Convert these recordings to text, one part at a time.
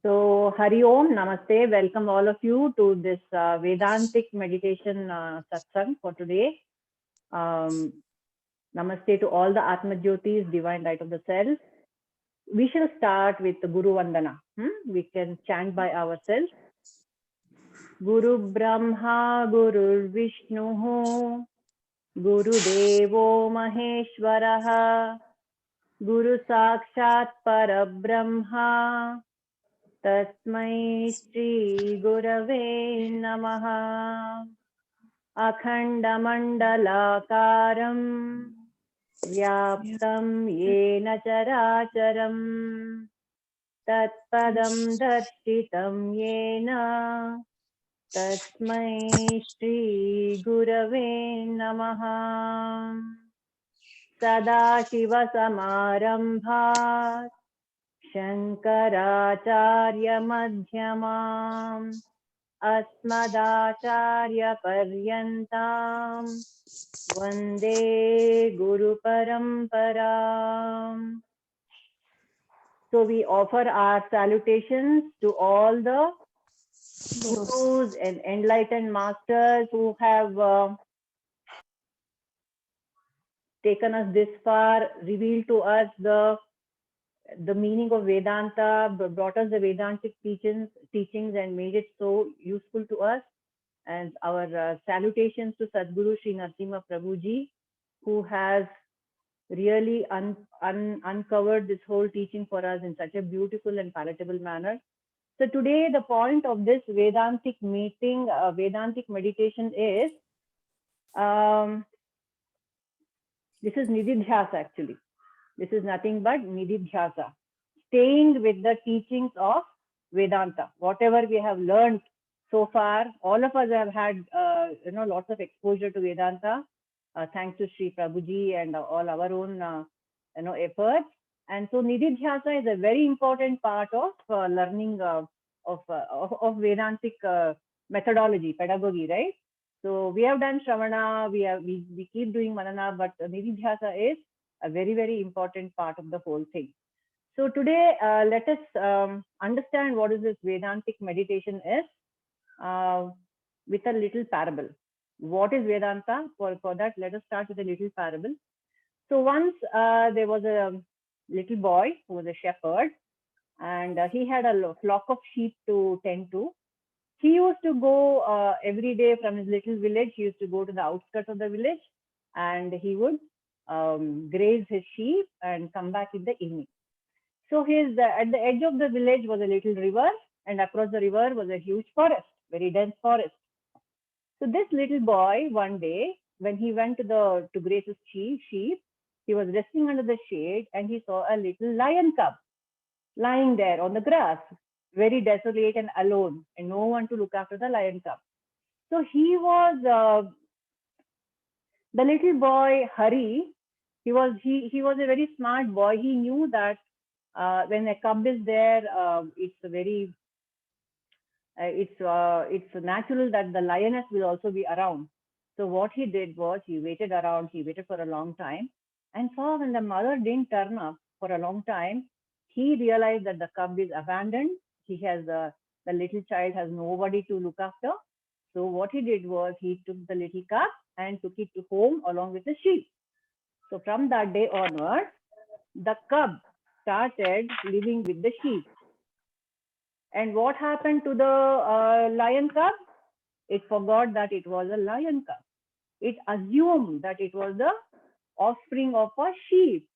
So, Hari Om, Namaste. Welcome all of you to this Vedantic meditation satsang for today. Namaste to all the Atma Jyotis, divine light of the self. We shall start with the Guru Vandana. We can chant by ourselves. Guru Brahma, Guru Vishnu, Guru Devo Maheshwaraha, Guru Sakshat Parabrahma. तस्मै श्री गुरवे नमः अखण्डमण्डलाकारं व्याप्तं येन चराचरं तत्पदं दर्शितं येन तस्मै श्री गुरवे नमः सदाशिवसमारम्भात् शङ्कराचार्यमध्यमाम् अस्मदाचार्यपर्यन्तां वन्दे गुरुपरम्पराम्. So we offer our salutations to all the gurus and enlightened masters who have taken us this far, revealed to us the meaning of Vedanta, brought us the Vedantic teachings and made it so useful to us. And our salutations to Sadguru Sri Narasimha Prabhuji, who has really uncovered this whole teaching for us in such a beautiful and palatable manner. So today, the point of this Vedantic meeting, Vedantic meditation is, this is Nididhyasa actually. This is nothing but Nididhyasa, staying with the teachings of Vedanta. Whatever we have learned so far, all of us have had, lots of exposure to Vedanta, thanks to Sri Prabhuji and all our own, efforts. And so Nididhyasa is a very important part of learning of Vedantic methodology, pedagogy, right? So we have done Shravana, we keep doing Manana, but Nididhyasa is a very, very important part of the whole thing. So today, let us understand what is this Vedantic meditation is with a little parable. What is Vedanta? For that, let us start with a little parable. So once there was a little boy who was a shepherd, and he had a flock of sheep to tend to. He used to go every day from his little village. He used to go to the outskirts of the village, and he would graze his sheep and come back in the evening. So at the edge of the village was a little river, and across the river was a huge forest, very dense forest. So this little boy, one day, when he went to graze his sheep, he was resting under the shade, and he saw a little lion cub lying there on the grass, very desolate and alone, and no one to look after the lion cub. So he was the little boy Hari. He was a very smart boy. He knew that when a cub is there, it's natural that the lioness will also be around. So what he did was he waited around. He waited for a long time, and saw when the mother didn't turn up for a long time, he realized that the cub is abandoned. He has the little child has nobody to look after. So what he did was he took the little cub and took it to home along with the sheep. So from that day onwards, the cub started living with the sheep. And what happened to the lion cub? It forgot that it was a lion cub. It assumed that it was the offspring of a sheep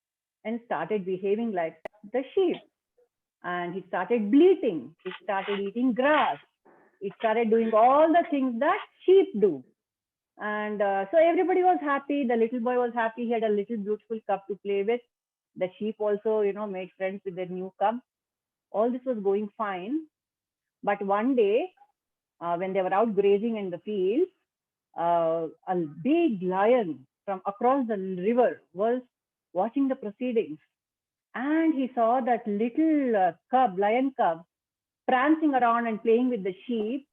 and started behaving like the sheep. And he started bleating. It started eating grass. It started doing all the things that sheep do. And so everybody was happy. The little boy was happy. He had a little beautiful cub to play with. The sheep also, made friends with their new cub. All this was going fine. But one day, when they were out grazing in the field, a big lion from across the river was watching the proceedings. And he saw that little lion cub, prancing around and playing with the sheep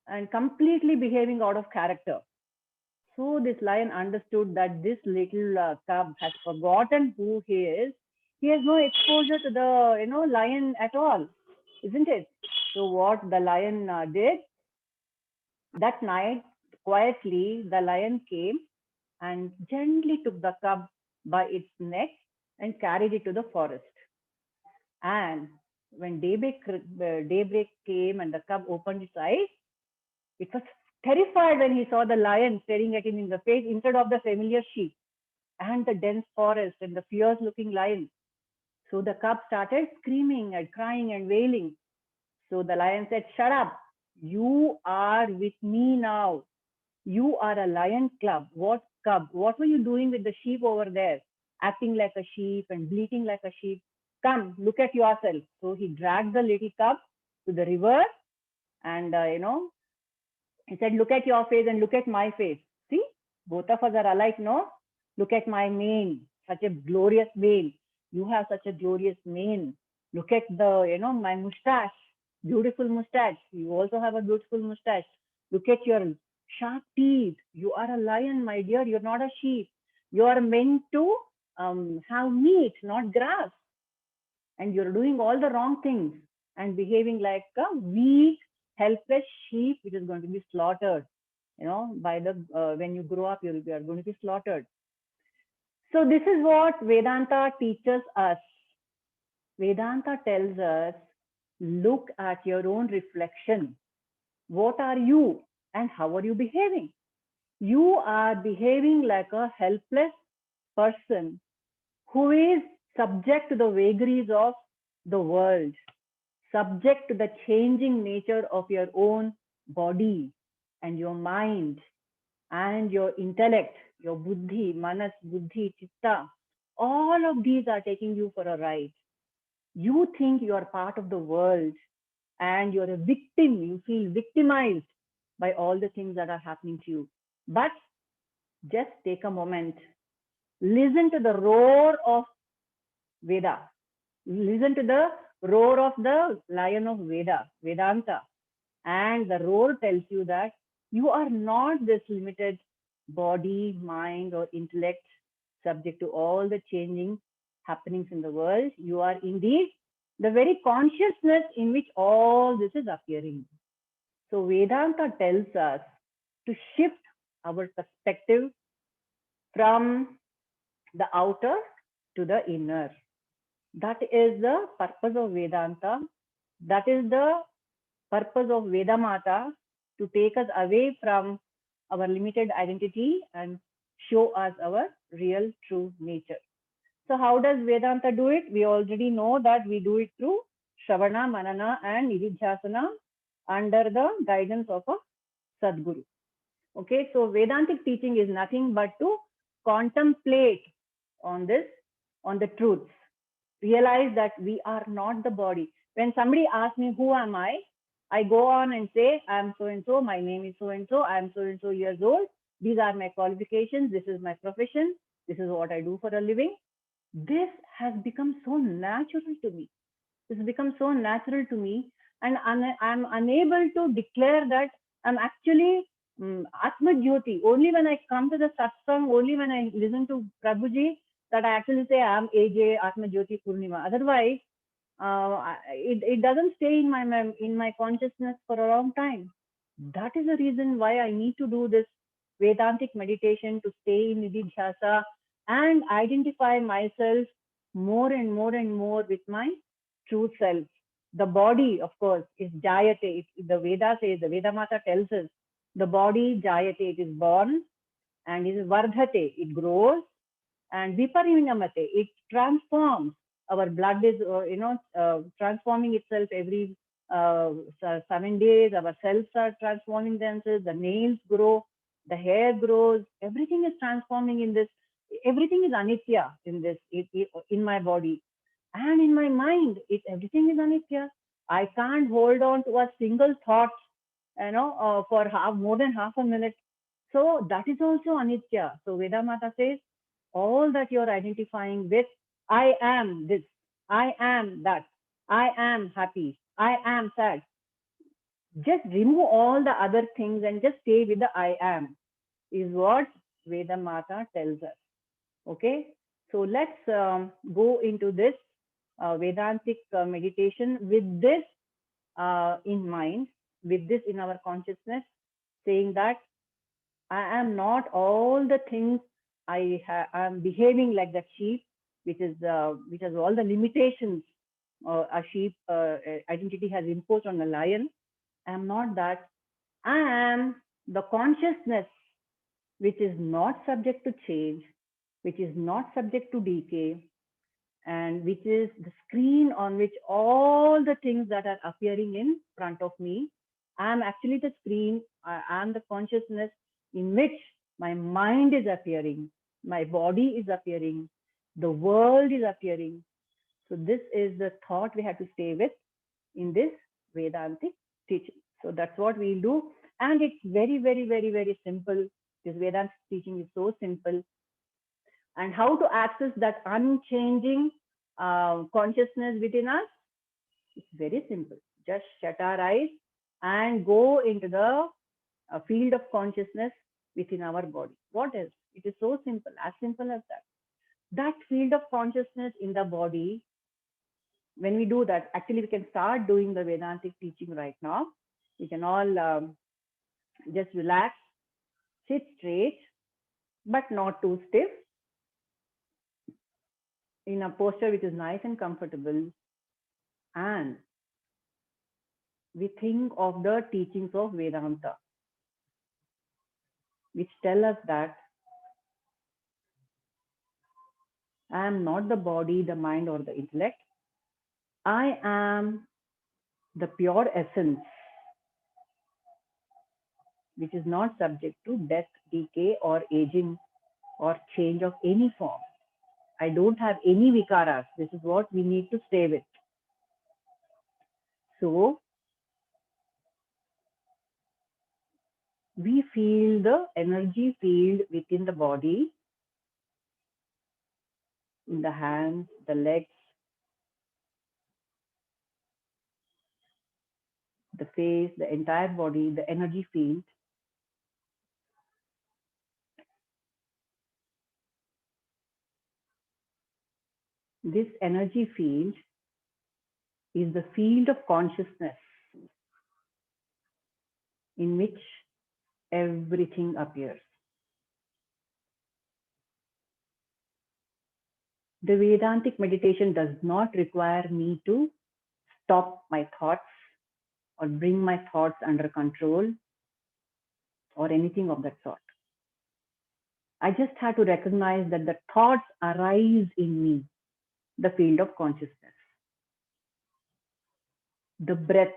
and completely behaving out of character. So this lion understood that this little cub has forgotten who he is. He has no exposure to the lion at all. isn't it? So what the lion did that night, quietly, the lion came and gently took the cub by its neck and carried it to the forest. And when daybreak came and the cub opened its eyes, it was terrified when he saw the lion staring at him in the face instead of the familiar sheep and the dense forest and the fierce looking lion. So the cub started screaming and crying and wailing. So the lion said, "Shut up. You are with me now. You are a lion cub. What cub? What were you doing with the sheep over there? Acting like a sheep and bleating like a sheep. Come, look at yourself." So he dragged the little cub to the river and, he said, "Look at your face and look at my face. See, both of us are alike, no? Look at my mane, such a glorious mane. You have such a glorious mane. Look at my mustache, beautiful mustache. You also have a beautiful mustache. Look at your sharp teeth. You are a lion, my dear. You're not a sheep. You are meant to have meat, not grass. And you're doing all the wrong things and behaving like a weak, helpless sheep which is going to be slaughtered. By the when you grow up, you are going to be slaughtered. So this is what Vedanta teaches us. Vedanta tells us, look at your own reflection. What are you and how are you behaving? You are behaving like a helpless person who is subject to the vagaries of the world, subject to the changing nature of your own body and your mind and your intellect, your buddhi, manas, buddhi, chitta. All of these are taking you for a ride. You think you are part of the world and you're a victim. You feel victimized by all the things that are happening to you. But just take a moment. Listen to the roar of Veda. Listen to the roar of the lion of Vedanta. And the roar tells you that you are not this limited body, mind, or intellect subject to all the changing happenings in the world. You are indeed the very consciousness in which all this is appearing. So Vedanta tells us to shift our perspective from the outer to the inner. That is the purpose of Vedanta. That is the purpose of Vedamata, to take us away from our limited identity and show us our real true nature. So how does Vedanta do it? We already know that we do it through Shravana, Manana and Nididhyasana under the guidance of a Sadguru. Okay, so Vedantic teaching is nothing but to contemplate on this, on the truths. Realize that we are not the body. When somebody asks me, who am I go on and say, I am so and so, my name is so and so, I am so and so years old. These are my qualifications. This is my profession. This is what I do for a living. This has become so natural to me. This has become so natural to me. And I'm unable to declare that I'm actually Atma Jyoti. Only when I come to the satsang, only when I listen to Prabhuji, that I actually say I'm AJ Atma Jyoti Purnima. Otherwise, it doesn't stay in my consciousness for a long time. That is the reason why I need to do this Vedantic meditation, to stay in Nididhyasa and identify myself more and more and more with my true self. The body, of course, is Jayate. The Veda says, the Vedamata tells us, the body Jayate, it is born, and is Vardhate, it grows, and Viparinamate, it transforms. Our blood is, transforming itself every 7 days. Our cells are transforming themselves. The nails grow, the hair grows. Everything is transforming in this. Everything is anitya in this, in my body and in my mind. Everything is anitya. I can't hold on to a single thought, for more than half a minute. So that is also anitya. So Vedamata says, all that you're identifying with, I am this, I am that, I am happy, I am sad. Just remove all the other things and just stay with the I am, is what Vedamata tells us. Okay, so let's go into this Vedantic meditation. With this, in mind, with this in our consciousness, saying that I am not all the things. I am behaving like that sheep, which has all the limitations a sheep identity has imposed on a lion. I am not that. I am the consciousness which is not subject to change, which is not subject to decay, and which is the screen on which all the things that are appearing in front of me. I am actually the screen. I am the consciousness in which my mind is appearing, my body is appearing, the world is appearing. So this is the thought we have to stay with in this Vedantic teaching. So that's what we'll do. And it's very, very, very, very simple. This Vedantic teaching is so simple. And how to access that unchanging consciousness within us? It's very simple. Just shut our eyes and go into the field of consciousness within our body. What else? It is so simple, as simple as that. That field of consciousness in the body, when we do that, actually we can start doing the Vedantic teaching right now. We can all just relax, sit straight, but not too stiff, in a posture which is nice and comfortable. And we think of the teachings of Vedanta, which tell us that I am not the body, the mind, or the intellect. I am the pure essence, which is not subject to death, decay, or aging, or change of any form. I don't have any vikaras. This is what we need to stay with. So we feel the energy field within the body, in the hands, the legs, the face, the entire body, the energy field. This energy field is the field of consciousness in which everything appears. The Vedantic meditation does not require me to stop my thoughts or bring my thoughts under control or anything of that sort. I just have to recognize that the thoughts arise in me, the field of consciousness. The breath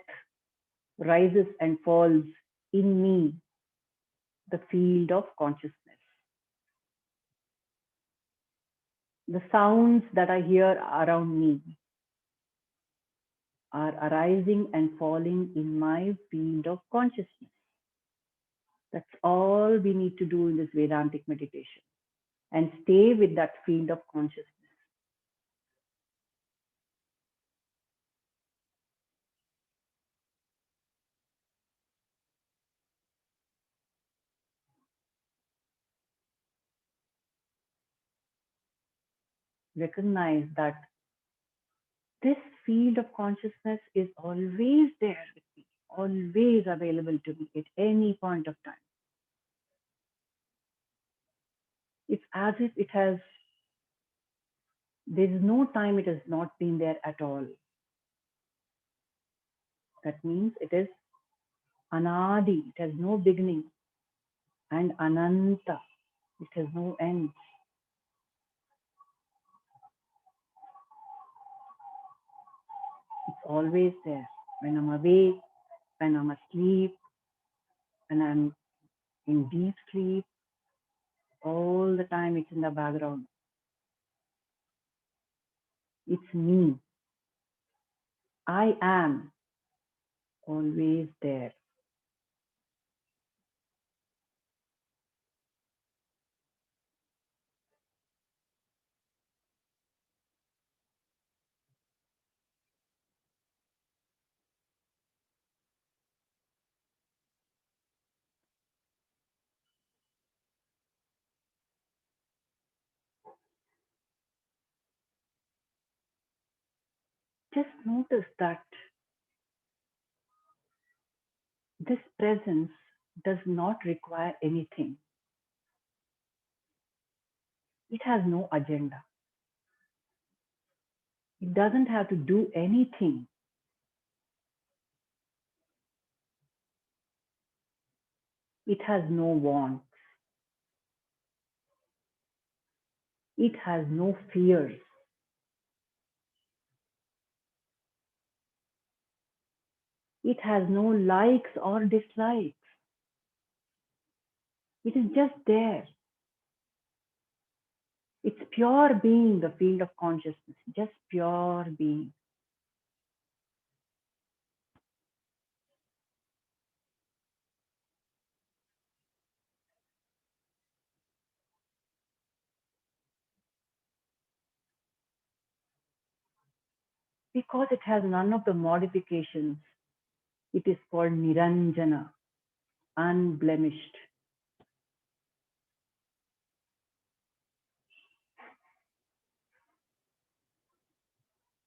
rises and falls in me, the field of consciousness. The sounds that I hear around me are arising and falling in my field of consciousness. That's all we need to do in this Vedantic meditation, and stay with that field of consciousness. Recognize that this field of consciousness is always there with me, always available to me at any point of time. It's as if there's no time it has not been there at all. That means it is anadi, it has no beginning, and ananta, it has no end. It's always there. When I'm awake, when I'm asleep, when I'm in deep sleep, all the time it's in the background. It's me. I am always there. Just notice that This presence does not require anything. It has no agenda. It doesn't have to do anything. It has no wants. It has no fears. It has no likes or dislikes. It is just there. It's pure being, the field of consciousness, just pure being. Because it has none of the modifications, it is called Niranjana, unblemished.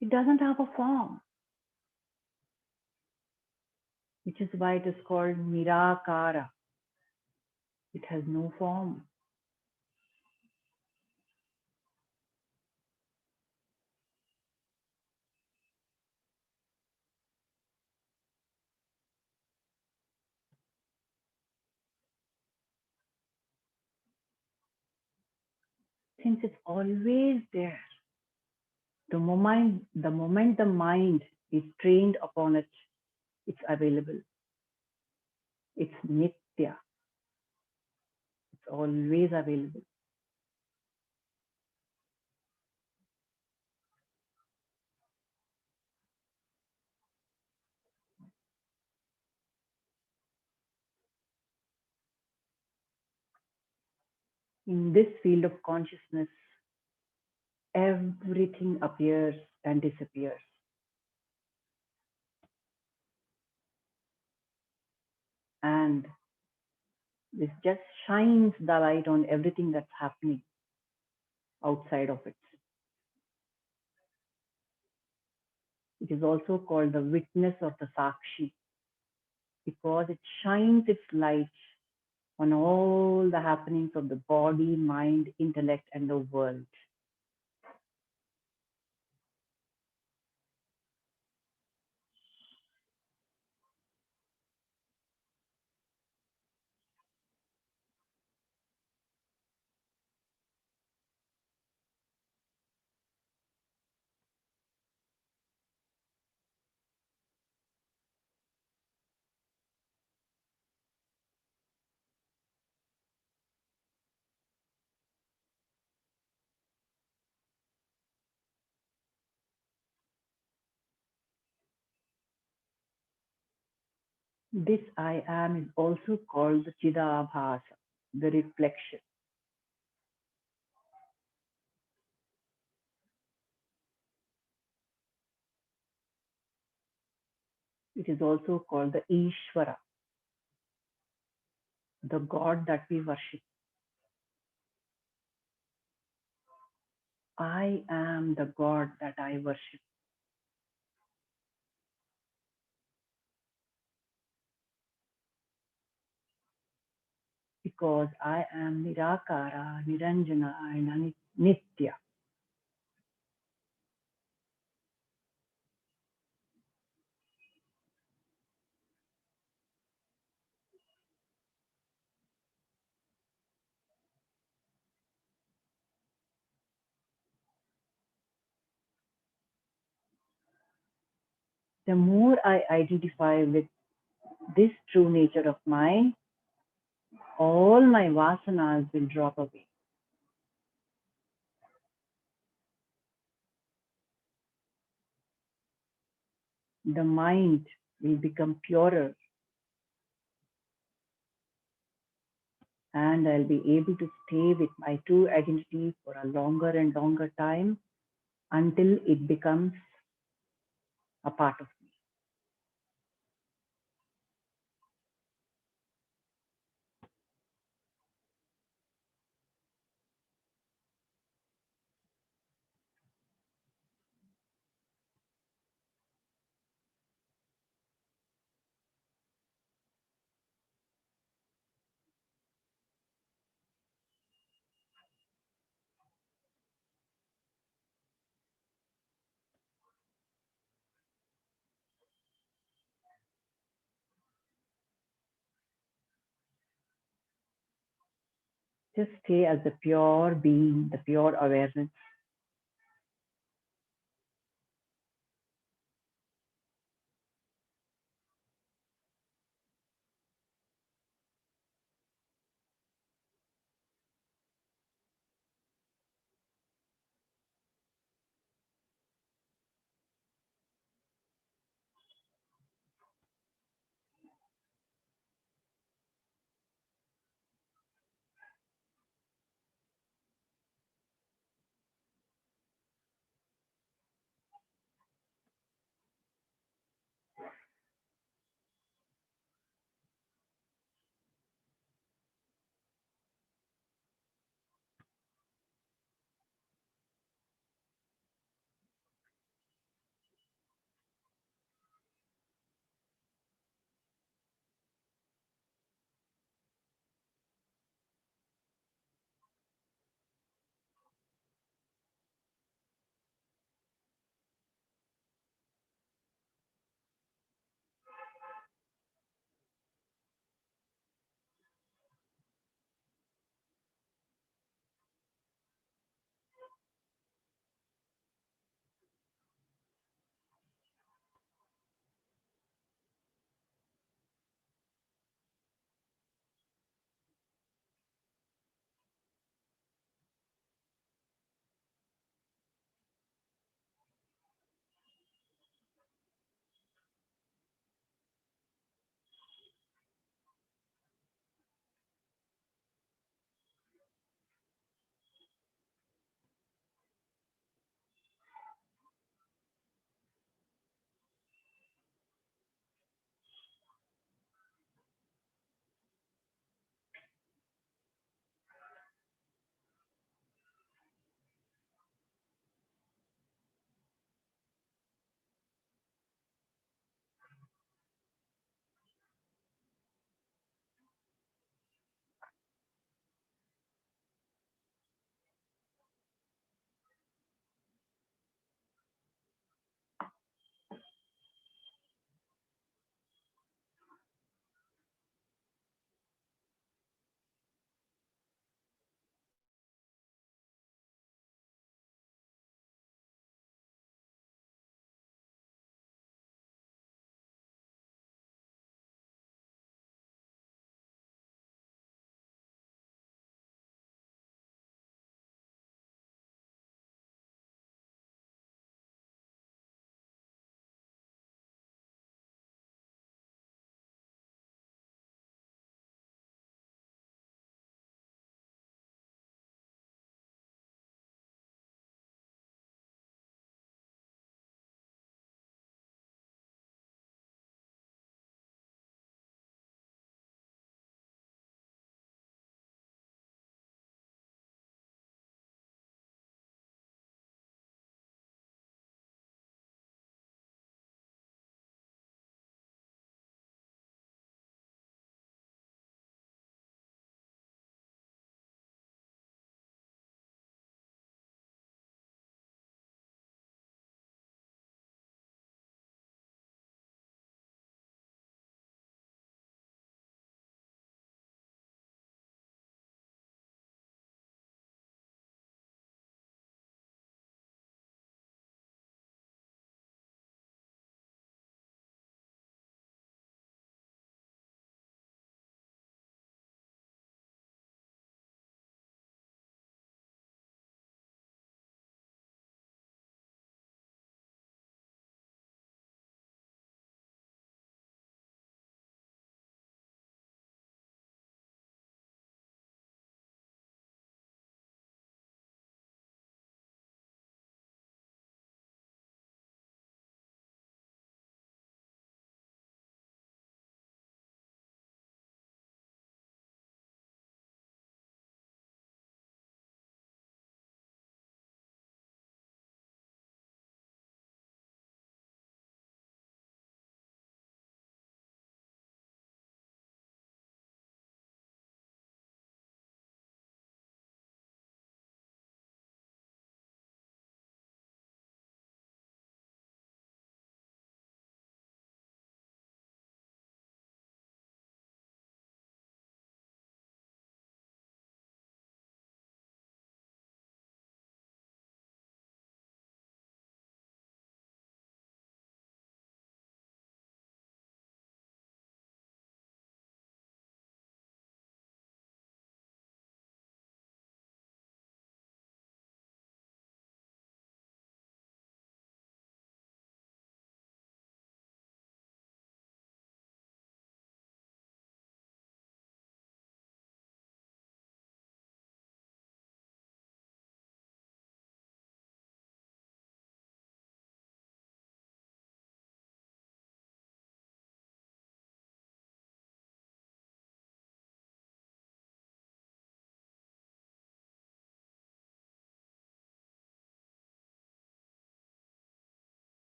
It doesn't have a form, which is why it is called Nirakara. It has no form. Since it's always there, the moment the mind is trained upon it, it's available. It's nitya. It's always available. In this field of consciousness, everything appears and disappears. And this just shines the light on everything that's happening outside of it. It is also called the witness of the Sakshi because it shines its light on all the happenings of the body, mind, intellect, and the world. This I am is also called the Chidabhasa, the reflection. It is also called the Ishvara, the God that we worship. I am the God that I worship because I am Nirakara, Niranjana, and Nitya. The more I identify with this true nature of mine, all my vasanas will drop away. The mind will become purer, and I'll be able to stay with my true identity for a longer and longer time until it becomes a part of me. Just stay as the pure being, the pure awareness.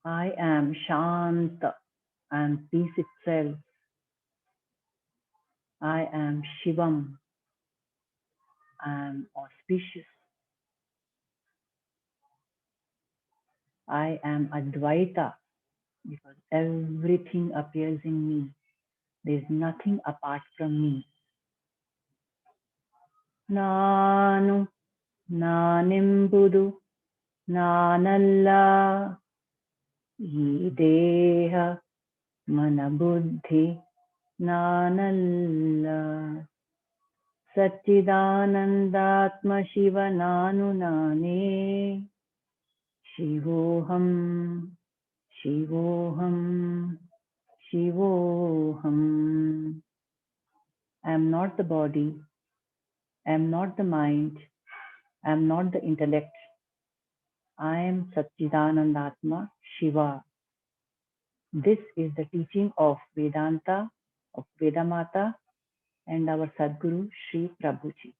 I am Shanta. I am peace itself. I am Shivam. I am auspicious. I am Advaita because everything appears in me. There is nothing apart from me. Nanu, Nanimbudu, Nanalla, Ye Deha, Manabuddhi, Nanalla. Satchidanandatma Shiva Nanu Nane. Shivoham, Shivoham, Shivoham. I am not the body, I am not the mind, I am not the intellect. I am Satchidanandatma Shiva. This is the teaching of Vedanta, of Vedamata, and our Sadguru Sri Prabhuji.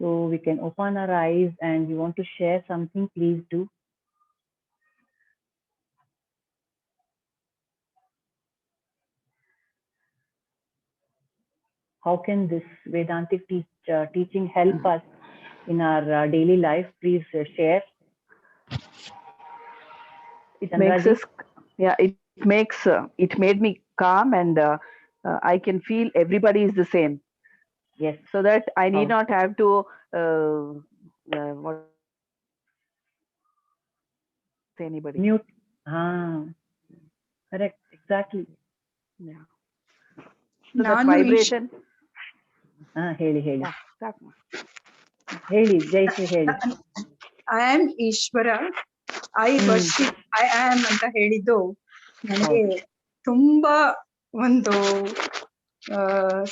So we can open our eyes and we want to share something, please do. How can this Vedantic teaching help us in our daily life? Please share. It makes Chandraji? us, yeah, it made me calm, and I can feel everybody is the same. Yes. So that I need Oh. not have to, what say anybody. Mute. Ah, correct. Exactly. Yeah. So that vibration. ಹೇಳಿ Yeah, that one. ಹೇಳಿ ಜಯಶ್ರೀ ಹೇಳಿ. I am Ishvara. I worship. I am ಅಂತ ಹೇಳಿದ್ದು ನನಗೆ ತುಂಬಾ ಒಂದು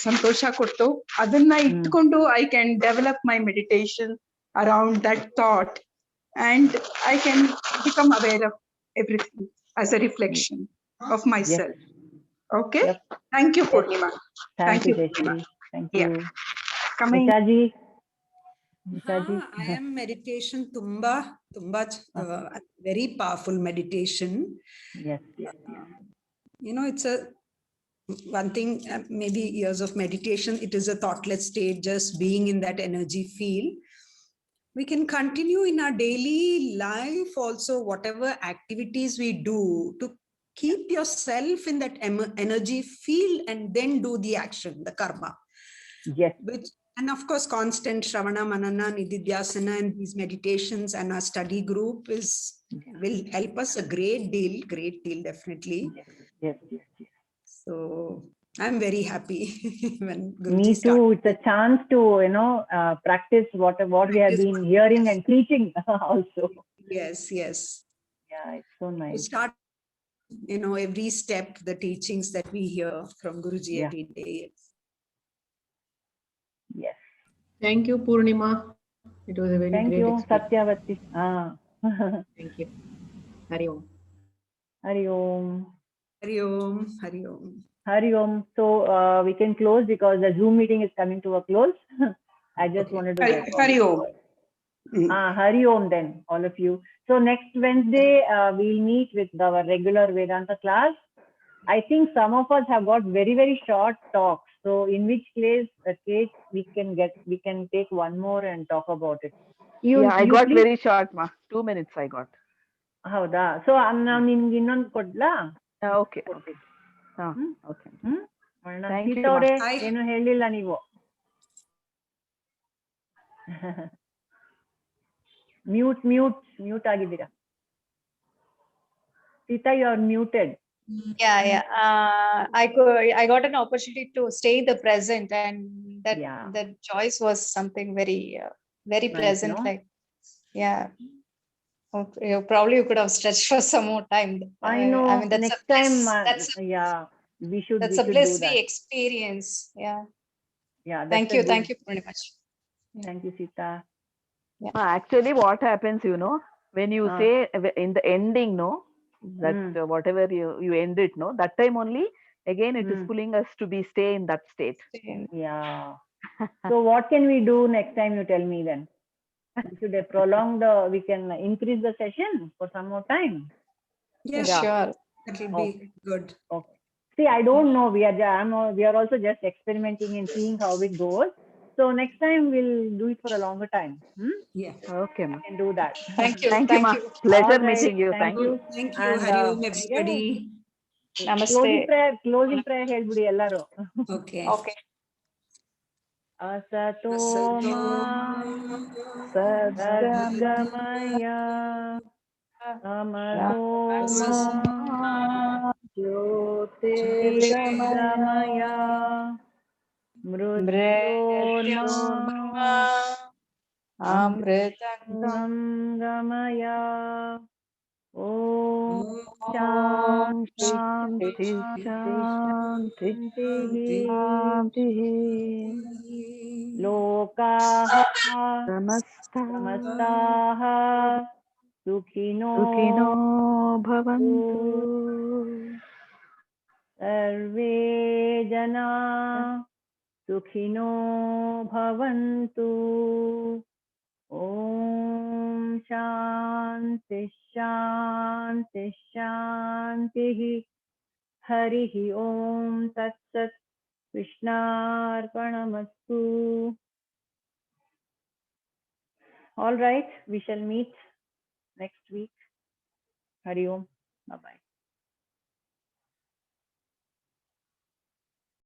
ಸಂತೋಷ ಕೊಟ್ಟು ಅದನ್ನ ಇಟ್ಕೊಂಡು I can develop my meditation around that thought and I can become aware of everything as a reflection of myself. Okay. Yep. Thank you, Purnima. Thank you, Jayashree. Thank you. Yeah. Coming. Nishaji. I am meditation tumba very powerful meditation. Yes, yes. You know, it's a one thing, maybe years of meditation, it is a thoughtless state, just being in that energy field. We can continue in our daily life also, whatever activities we do, to keep yourself in that energy field and then do the action, the karma. Yes. And of course, constant Shravana, Manana, Nididhyasana, and these meditations and our study group will help us a great deal, definitely. Yes, yes, yes. So I'm very happy when Guruji Me too. started. It's a chance to, practice what we have been hearing and preaching also. Yes, yes. Yeah, it's so nice. To start, every step, the teachings that we hear from Guruji every day. Yes. Thank you, Purnima. It was a very Thank great you, experience. Satyavati. Thank you. Hari Om. Hari Om. Hari Om. Hari Om. Hari Om. So we can close because the Zoom meeting is coming to a close. I just wanted to get Hari Om. Hari Om then, all of you. So next Wednesday, we'll meet with our regular Vedanta class. I think some of us have got very, very short talks. So in which case we can take one more and talk about it. I got very short, ma. 2 minutes I got. ಹೌದಾ? So ನಾನು ನಿಮ್ಗೆ ಇನ್ನೊಂದು ಕೊಡ್ಲಾ? Okay. Okay. Sita ಅವರೇ, ಏನು ಹೇಳಿಲ್ಲ ನೀವು. Mute ಆಗಿದ್ದೀರಾ. Sita, you are muted. Yeah. I got an opportunity to stay in the present, and that choice was something very, very nice, pleasant. No? Like, yeah. Probably you could have stretched for some more time. I know. I mean, that's next time. We should. That's a bliss we experience. Yeah. Yeah. Thank you very much. Thank you, Sita. Yeah. Actually, what happens, when you say in the ending, that whatever you end it, that time only again it is pulling us to stay in that state. Yeah. So what can we do next time? You tell me then. Should I prolong we can increase the session for some more time? Yeah, Yeah. Sure. that will Okay. be good. Okay. See, I don't know. We are also just experimenting and seeing how it goes. So next time we'll do it for a longer time. Yeah. Okay, ma. We can do that. Thank you. Thank you, ma. Pleasure All right. meeting you. Thank Thank you. you. Thank you. And, Hari Om, everybody. Closing Namaste. prayer ಹೇಳ್ಬಿಡಿ ಎಲ್ಲರೂ. Okay. Okay. Asato Asato ma Sadgamaya. sadgamaya tamaso ma jyotirgamaya mrutyonma Amritam gamaya. Om Om Shanti Shanti Shanti Shanti Shanti. Lokaha Samasta Samastaha Sukhino Sukhino Bhavantu. Sarve Jana Sukhino Bhavantu. Om Shanti Shanti Shanti. Harihi Om Tat Sat. Krishnarpanamastu. All right, we shall meet next week. Hari Om. Bye bye.